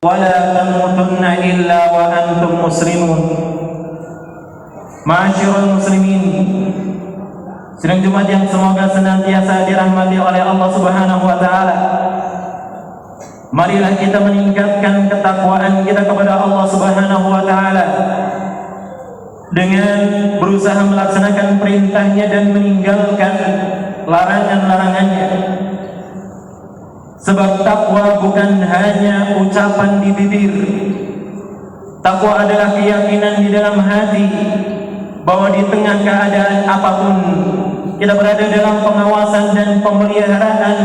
ولا تموتن إلا وأنتم مسلمون. Ma'asyiral muslimin, sidang Jumat yang semoga senantiasa dirahmati oleh Allah Subhanahu wa taala. Marilah kita meningkatkan ketakwaan kita kepada Allah Subhanahu wa taala dengan berusaha melaksanakan perintahnya dan meninggalkan larangan-larangannya. Sebab takwa bukan hanya ucapan di bibir. Takwa adalah keyakinan di dalam hati bahwa di tengah keadaan apapun kita berada dalam pengawasan dan pemeliharaan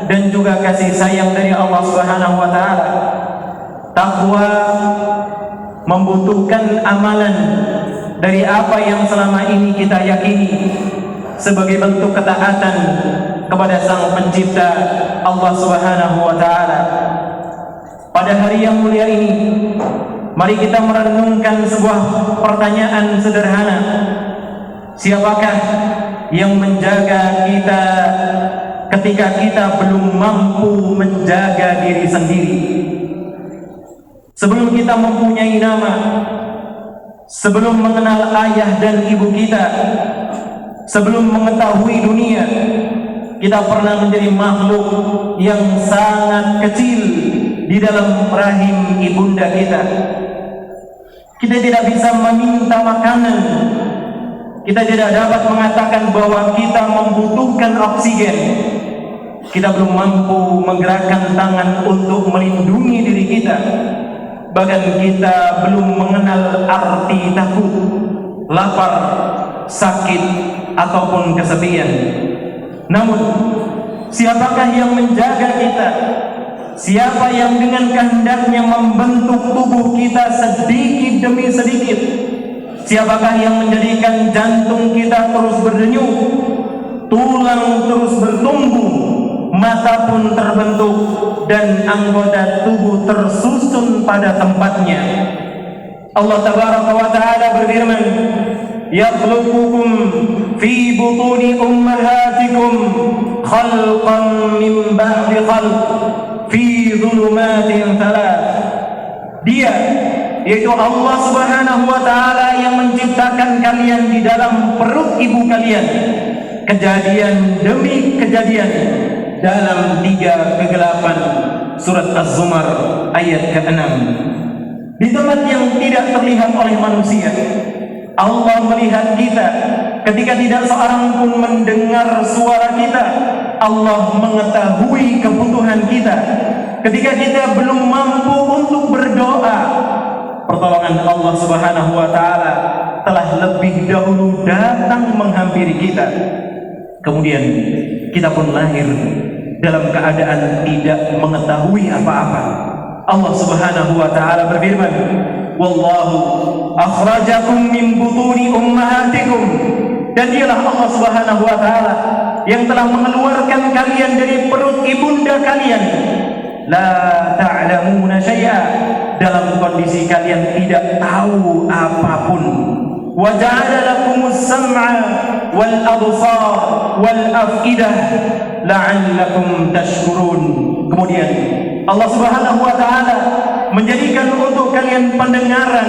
dan juga kasih sayang dari Allah Subhanahu wa taala. Takwa membutuhkan amalan dari apa yang selama ini kita yakini sebagai bentuk ketaatan kepada Sang Pencipta Allah Subhanahu wa taala. Pada hari yang mulia ini, mari kita merenungkan sebuah pertanyaan sederhana. Siapakah yang menjaga kita ketika kita belum mampu menjaga diri sendiri? Sebelum kita mempunyai nama, sebelum mengenal ayah dan ibu kita, sebelum mengetahui dunia, kita pernah menjadi makhluk yang sangat kecil di dalam rahim ibunda kita. Kita tidak bisa meminta makanan. Kita tidak dapat mengatakan bahwa kita membutuhkan oksigen. Kita belum mampu menggerakkan tangan untuk melindungi diri kita. Bahkan kita belum mengenal arti takut, lapar, sakit, ataupun kesepian. Namun, siapakah yang menjaga kita? Siapa yang dengan kehendaknya membentuk tubuh kita sedikit demi sedikit? Siapakah yang menjadikan jantung kita terus berdenyut, tulang terus bertumbuh, mata pun terbentuk, dan anggota tubuh tersusun pada tempatnya? Allah Tabaraka wa Ta'ala berfirman, yakhluqukum fi butuni ummahatikum khalqan min ba'di khalq fi dhulumatin thalath. Dia, yaitu Allah Subhanahu wa taala, yang menciptakan kalian di dalam perut ibu kalian, kejadian demi kejadian, dalam 3 kegelapan surat Az-Zumar ayat ke-6. Di tempat yang tidak terlihat oleh manusia, Allah melihat kita. Ketika tidak seorang pun mendengar suara kita, Allah mengetahui kebutuhan kita. Ketika kita belum mampu untuk berdoa, pertolongan Allah Subhanahu wa taala telah lebih dahulu datang menghampiri kita. Kemudian kita pun lahir dalam keadaan tidak mengetahui apa-apa. Allah Subhanahu wa taala berfirman, wallahu akhrajakum min butuni ummahatikum. Dan dialah Allah Subhanahu wa taala yang telah mengeluarkan kalian dari perut ibunda kalian, la ta'lamuna syai'a, dalam kondisi kalian tidak tahu apapun. Wa ja'ala lakumus sam'a wal absar wal afidah la'allakum tashkurun. Kemudian Allah Subhanahu wa taala menjadikan untuk kalian pendengaran,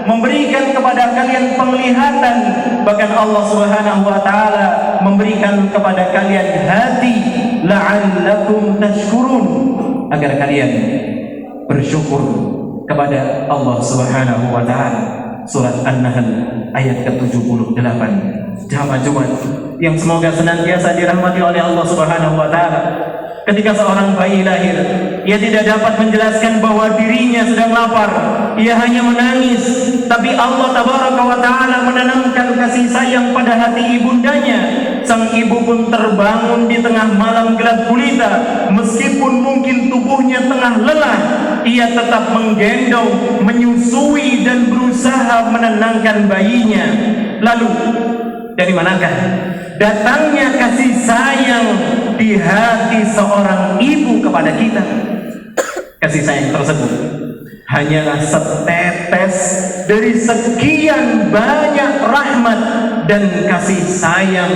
memberikan kepada kalian penglihatan, bahkan Allah Subhanahu wa taala memberikan kepada kalian hati, la'allakum tashkurun, agar kalian bersyukur kepada Allah Subhanahu wa taala. Surat An-Nahl ayat ke-78. Jamaah Jumat yang semoga senantiasa dirahmati oleh Allah Subhanahu wa taala. Ketika seorang bayi lahir, ia tidak dapat menjelaskan bahwa dirinya sedang lapar. Ia hanya menangis, tapi Allah Tabaraka wa taala menanamkan kasih sayang pada hati ibundanya. Sang ibu pun terbangun di tengah malam gelap gulita. Meskipun mungkin tubuhnya tengah lelah, ia tetap menggendong, menyusui, dan berusaha menenangkan bayinya. Lalu, dari manakah datangnya kasih sayang di hati seorang ibu kepada kita? Kasih sayang tersebut hanyalah setetes dari sekian banyak rahmat dan kasih sayang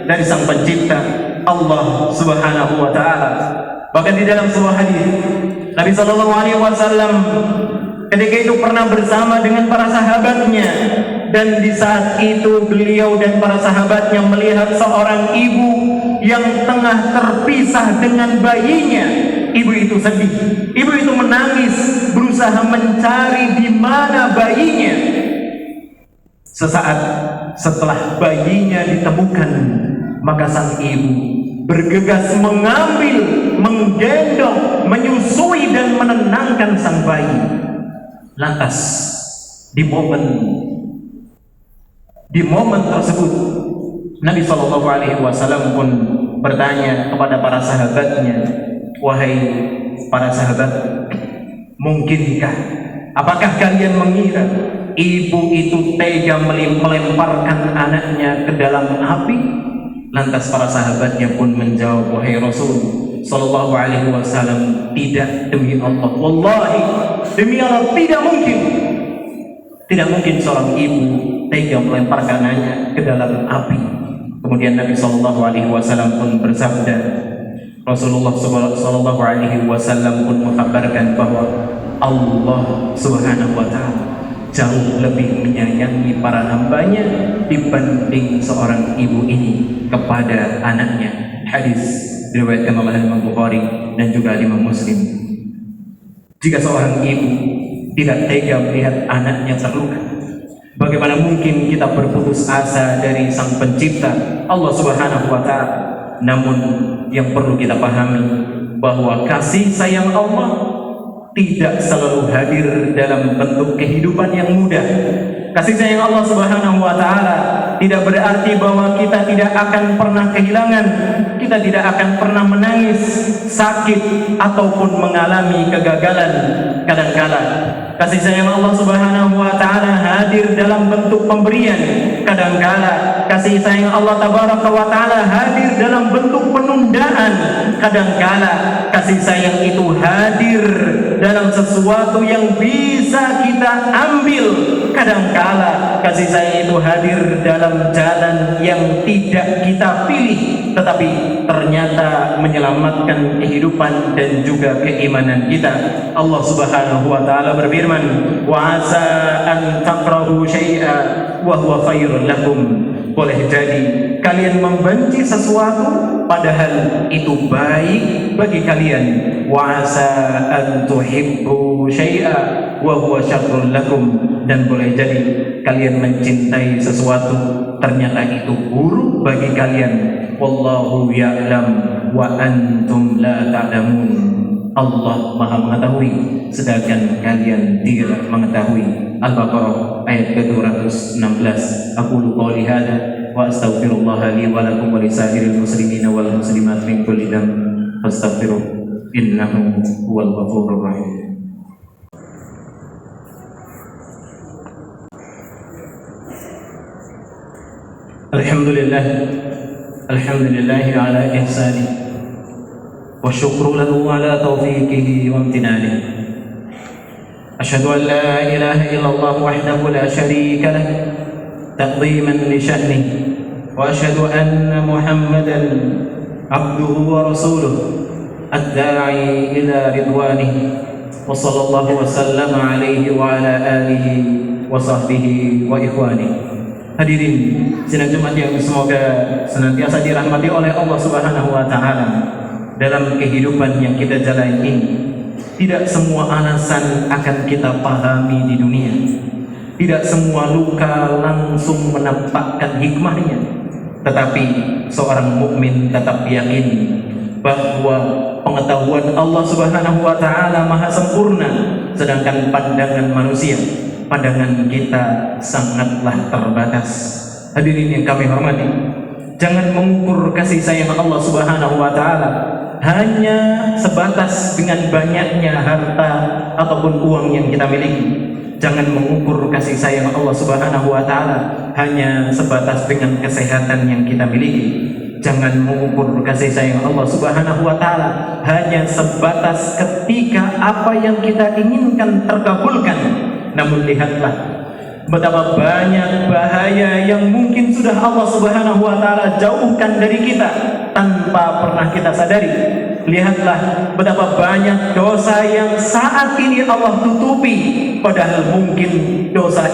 dari Sang Pencipta Allah Subhanahu wa taala. Bahkan di dalam sebuah hadis Nabi Shallallahu Alaihi Wasallam ketika itu pernah bersama dengan para sahabatnya, dan di saat itu beliau dan para sahabatnya melihat seorang ibu yang tengah terpisah dengan bayinya. Ibu itu sedih, ibu itu menangis, berusaha mencari di mana bayinya. Sesaat setelah bayinya ditemukan, maka sang ibu bergegas mengambil, menggendong, menyusui dan menenangkan sang bayi. Lantas di momen tersebut Nabi Shallallahu Alaihi Wasallam pun bertanya kepada para sahabatnya, wahai para sahabat, mungkinkah, apakah kalian mengira ibu itu tega melemparkan anaknya ke dalam api? Lantas para sahabatnya pun menjawab, wahai Rasul Sallallahu Alaihi Wasallam, tidak, demi Allah, wallahi, demi Allah, tidak mungkin seorang ibu tega melemparkan anaknya ke dalam api. Kemudian Nabi Sallallahu Alaihi Wasallam pun bersabda, Rasulullah Sallallahu Alaihi Wasallam pun mengkabarkan bahwa Allah Subhanahu Wa Taala jauh lebih menyayangi para hambanya dibanding seorang ibu ini kepada anaknya. Hadis diriwayatkan oleh Imam Bukhari dan juga Imam Muslim. Jika seorang ibu tidak tega melihat anaknya terluka, bagaimana mungkin kita berputus asa dari Sang Pencipta Allah Subhanahu Wa Taala? Namun yang perlu kita pahami bahwa kasih sayang Allah tidak selalu hadir dalam bentuk kehidupan yang mudah. Kasih sayang Allah Subhanahu Wa Taala tidak berarti bahwa kita tidak akan pernah kehilangan, kita tidak akan pernah menangis, sakit, ataupun mengalami kegagalan. Kadangkala kasih sayang Allah Subhanahu Wa Taala hadir dalam bentuk pemberian. Kadangkala kasih sayang Allah Tabaraka Wa Taala hadir dalam bentuk penundaan. Kadangkala kasih sayang itu hadir dalam sesuatu yang bisa kita ambil. Kadangkala kasih sayang itu hadir dalam jalan yang tidak kita pilih, tetapi ternyata menyelamatkan kehidupan dan juga keimanan kita. Allah Subhanahu Wa Taala berfirman, wa asa an takrahu syai'a wa huwa khairun lakum. Boleh jadi kalian membenci sesuatu padahal itu baik bagi kalian. Wa asa an tuhibbu syai'a wa huwa syarrun lakum. Dan boleh jadi kalian mencintai sesuatu ternyata itu buruk bagi kalian. Wallahu ya'lam wa antum la ta'lamun. Allah Maha mengetahui sedangkan kalian tidak mengetahui. Al-Baqarah ayat ke-216. Aqulu qouli hadza wa astaghfirullah li wa lakum wa lisairil muslimin wal muslimat min kulli dhanb fastaghfiruh innahu huwal ghafurur rahim. Alhamdulillah, alhamdulillahi ala ihsani wa syukru lahu ala taufiqihi wa amtinani. Asyhadu an la ilaha illallah wahdahu la syarika lah taqdiman li sya'nihi wa asyhadu anna Muhammadan abduhu wa rasuluh ad-da'i ila ridwanihi wa sallallahu wa sallama alaihi wa ala alihi wa sahbihi wa ikhwanihi. Hadirin sidang Jumat yang semoga senantiasa dirahmati oleh Allah Subhanahu Wa Taala. Dalam kehidupan yang kita jalani ini, tidak semua alasan akan kita pahami di dunia. Tidak semua luka langsung menampakkan hikmahnya. Tetapi seorang mukmin tetap yakin bahwa pengetahuan Allah Subhanahu Wa Taala maha sempurna, sedangkan pandangan manusia, pandangan kita sangatlah terbatas. Hadirin yang kami hormati, jangan mengukur kasih sayang Allah Subhanahu Wa Taala hanya sebatas dengan banyaknya harta ataupun uang yang kita miliki. Jangan mengukur kasih sayang Allah Subhanahu Wa Taala hanya sebatas dengan kesehatan yang kita miliki. Jangan mengukur kasih sayang Allah Subhanahu Wa Taala hanya sebatas ketika apa yang kita inginkan terkabulkan. Namun lihatlah betapa banyak bahaya yang mungkin sudah Allah Subhanahu Wa Taala jauhkan dari kita tanpa pernah kita sadari. lihatlah betapa banyak dosa yang saat ini Allah tutupi, padahal mungkin dosa